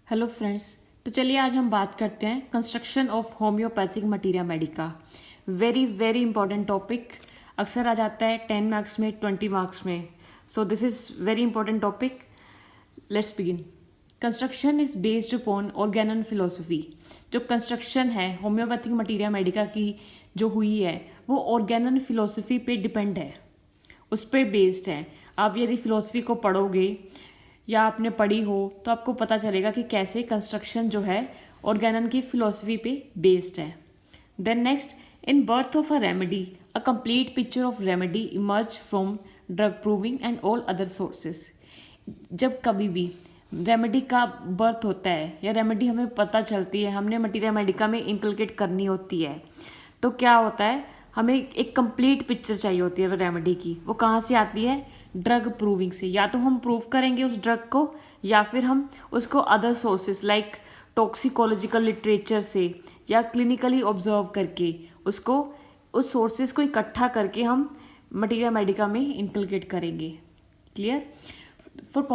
Hello friends. तो चलिए आज हम बात करते हैं construction of homeopathic materia Medica. Very very important topic, अक्सर आ जाता है 10 मार्क्स में, 20 मार्क्स में। So this is very important topic. Let's begin. Construction is based upon Organon philosophy. जो कंस्ट्रक्शन है होम्योपैथिक मटीरिया मेडिका की जो हुई है वो ऑर्गेनन फिलोसफी पे डिपेंड है, उस पर बेस्ड है। आप यदि फिलोसफी को पढ़ोगे या आपने पढ़ी हो तो आपको पता चलेगा कि कैसे कंस्ट्रक्शन जो है ऑर्गेनन की फिलोसफी पे बेस्ड है। Then next, in birth of a remedy a complete picture of remedy emerge from drug proving and all other sources. जब कभी भी रेमेडी का बर्थ होता है या रेमेडी हमें पता चलती है, हमने मटीरिया मेडिका में इनकलकेट करनी होती है, तो क्या होता है, हमें एक कंप्लीट पिक्चर चाहिए होती है रेमेडी की। वो कहाँ से आती है? ड्रग प्रूविंग से। या तो हम प्रूव करेंगे उस ड्रग को या फिर हम उसको other sources like toxicological literature से या क्लिनिकली ऑब्जर्व करके उसको उस सोर्सेस को इकट्ठा करके हम मटीरिया मेडिका में इनकलकेट करेंगे। Clear? For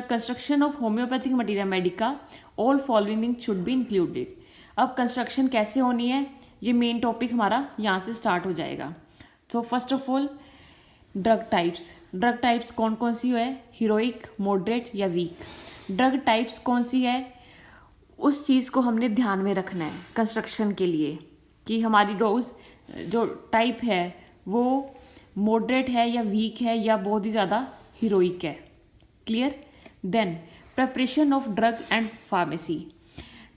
construction of homeopathic materia Medica all following thing should be included. अब कंस्ट्रक्शन कैसे होनी है, ये मेन टॉपिक हमारा यहाँ से स्टार्ट हो जाएगा। So first of all, drug types. Drug types कौन कौन सी है? हीरोइक, मॉडरेट या वीक। ड्रग टाइप्स कौन सी है, उस चीज़ को हमने ध्यान में रखना है कंस्ट्रक्शन के लिए कि हमारी डोज जो टाइप है वो मॉडरेट है या वीक है या बहुत ही ज़्यादा हीरोइक है। Clear? Then preparation of drug and pharmacy.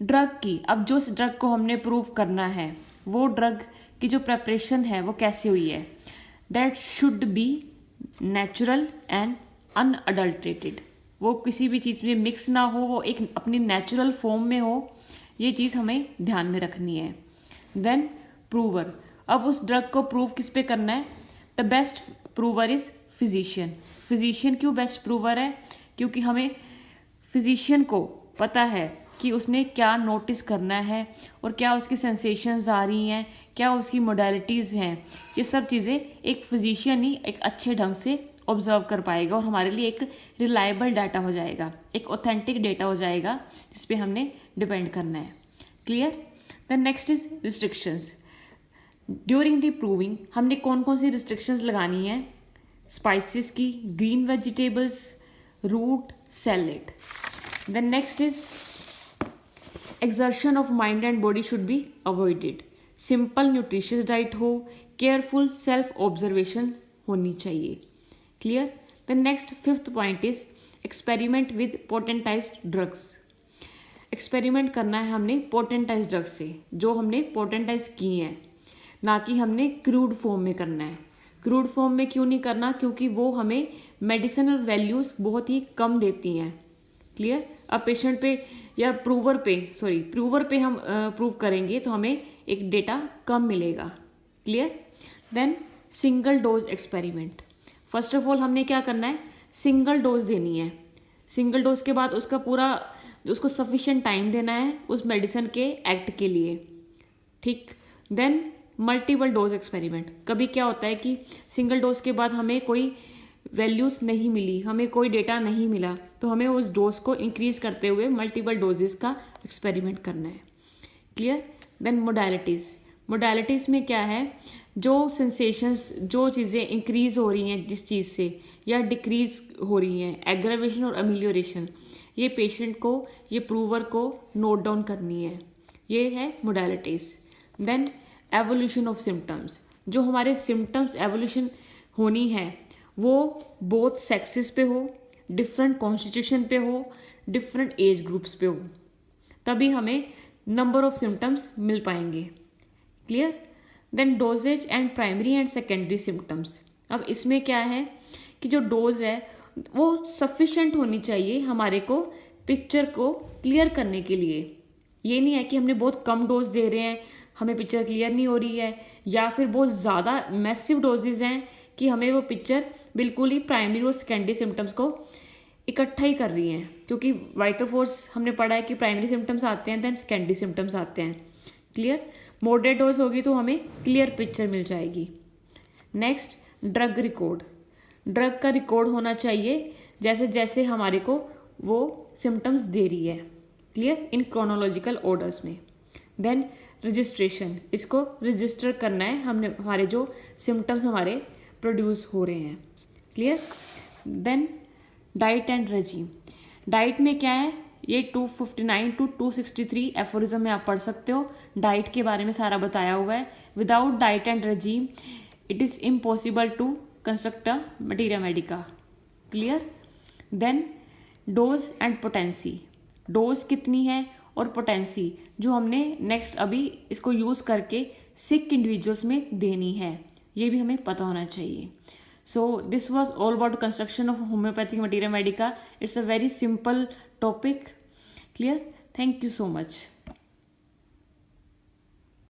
Drug की, अब जो ड्रग को हमने प्रूव करना है वो ड्रग की जो प्रिपरेशन है वो कैसी हुई है? That should be natural and unadulterated. वो किसी भी चीज़ में मिक्स ना हो, वो एक अपनी नेचुरल फॉर्म में हो, ये चीज़ हमें ध्यान में रखनी है। Then prover. अब उस ड्रग को प्रूव किस पे करना है? The best prover is physician. Physician क्यों बेस्ट प्रूवर है? क्योंकि हमें फिजिशियन को पता है कि उसने क्या नोटिस करना है और क्या उसकी सेंसेशंस आ रही हैं, क्या उसकी मोडालिटीज़ हैं। ये सब चीज़ें एक फिजिशियन ही एक अच्छे ढंग से ऑब्जर्व कर पाएगा और हमारे लिए एक रिलायबल डाटा हो जाएगा, एक ऑथेंटिक डेटा हो जाएगा जिस पे हमने डिपेंड करना है। Clear? The next is restrictions. During the proving हमने कौन कौन सी रिस्ट्रिक्शंस लगानी है? स्पाइसेस की, green vegetables, root, salad. The next is exertion of mind and body should be avoided. Simple nutritious diet हो, केयरफुल सेल्फ ऑब्जर्वेशन होनी चाहिए। Clear? The next fifth point is experiment with potentized drugs. Experiment करना है हमने पोटेंटाइज्ड drugs से, जो हमने potentise की हैं, ना कि हमने क्रूड फॉर्म में करना है। क्रूड फॉर्म में क्यों नहीं करना? क्योंकि वो हमें मेडिसिनल वैल्यूज़ बहुत ही कम देती हैं। क्लियर? अब पेशेंट पे या प्रूवर पे हम प्रूव करेंगे तो हमें एक डेटा कम मिलेगा। Clear? Then single dose experiment. First of all हमने क्या करना है? सिंगल डोज देनी है। सिंगल डोज के बाद उसका पूरा उसको सफिशिएंट टाइम देना है उस मेडिसिन के एक्ट के लिए। ठीक? Then multiple dose experiment. कभी क्या होता है कि सिंगल डोज के बाद हमें कोई वैल्यूज़ नहीं मिली, हमें कोई डेटा नहीं मिला, तो हमें उस डोज को इंक्रीज करते हुए मल्टीपल डोजेस का एक्सपेरिमेंट करना है। क्लियर? Then modalities. मोडालिटीज़ में क्या है? जो सेंसेशंस, जो चीज़ें इंक्रीज हो रही हैं जिस चीज़ से या डिक्रीज हो रही हैं, एग्रावेशन और अमिलियोरेशन, ये पेशेंट को, ये प्रूवर को नोट डाउन करनी है। ये है modalities. Then evolution of symptoms. जो हमारे सिम्टम्स एवोल्यूशन होनी है वो बोथ सेक्सेस पे हो, डिफरेंट कॉन्स्टिट्यूशन पे हो, डिफरेंट एज ग्रुप्स पे हो, तभी हमें नंबर ऑफ सिम्टम्स मिल पाएंगे। Clear? Then doses and primary and secondary symptoms. अब इसमें क्या है कि जो डोज है वो सफिशेंट होनी चाहिए हमारे को पिक्चर को क्लियर करने के लिए। ये नहीं है कि हमने बहुत कम डोज दे रहे हैं, हमें पिक्चर क्लियर नहीं हो रही है, या फिर बहुत ज़्यादा मैसिव डोजेज हैं कि हमें वो पिक्चर बिल्कुल ही प्राइमरी और सेकेंडरी सिम्टम्स को इकट्ठा ही कर रही हैं। क्योंकि वाइटल फोर्स हमने पढ़ा है कि प्राइमरी सिम्टम्स आते हैं देन सेकेंडरी सिम्टम्स आते हैं। क्लियर? मॉडरेट डोज होगी तो हमें क्लियर पिक्चर मिल जाएगी। Next, drug record. ड्रग का रिकॉर्ड होना चाहिए जैसे जैसे हमारे को वो सिम्टम्स दे रही है। क्लियर, इन क्रोनोलॉजिकल ऑर्डर्स में। देन रजिस्ट्रेशन, इसको रजिस्टर करना है हमने, हमारे जो सिम्टम्स हमारे प्रोड्यूस हो रहे हैं। Clear. Then diet and regime, diet में क्या है, ये 259 टू 263 एफोरिज्म में आप पढ़ सकते हो, डाइट के बारे में सारा बताया हुआ है। Without diet and regime it is impossible to construct a materia medica. Clear. Then dose and potency, dose कितनी है और पोटेंसी जो हमने नेक्स्ट अभी इसको यूज़ करके सिक इंडिविजुअल्स में देनी है, ये भी हमें पता होना चाहिए। So this was all about construction of homeopathic materia Medica. It's a very simple topic. Clear. Thank you so much.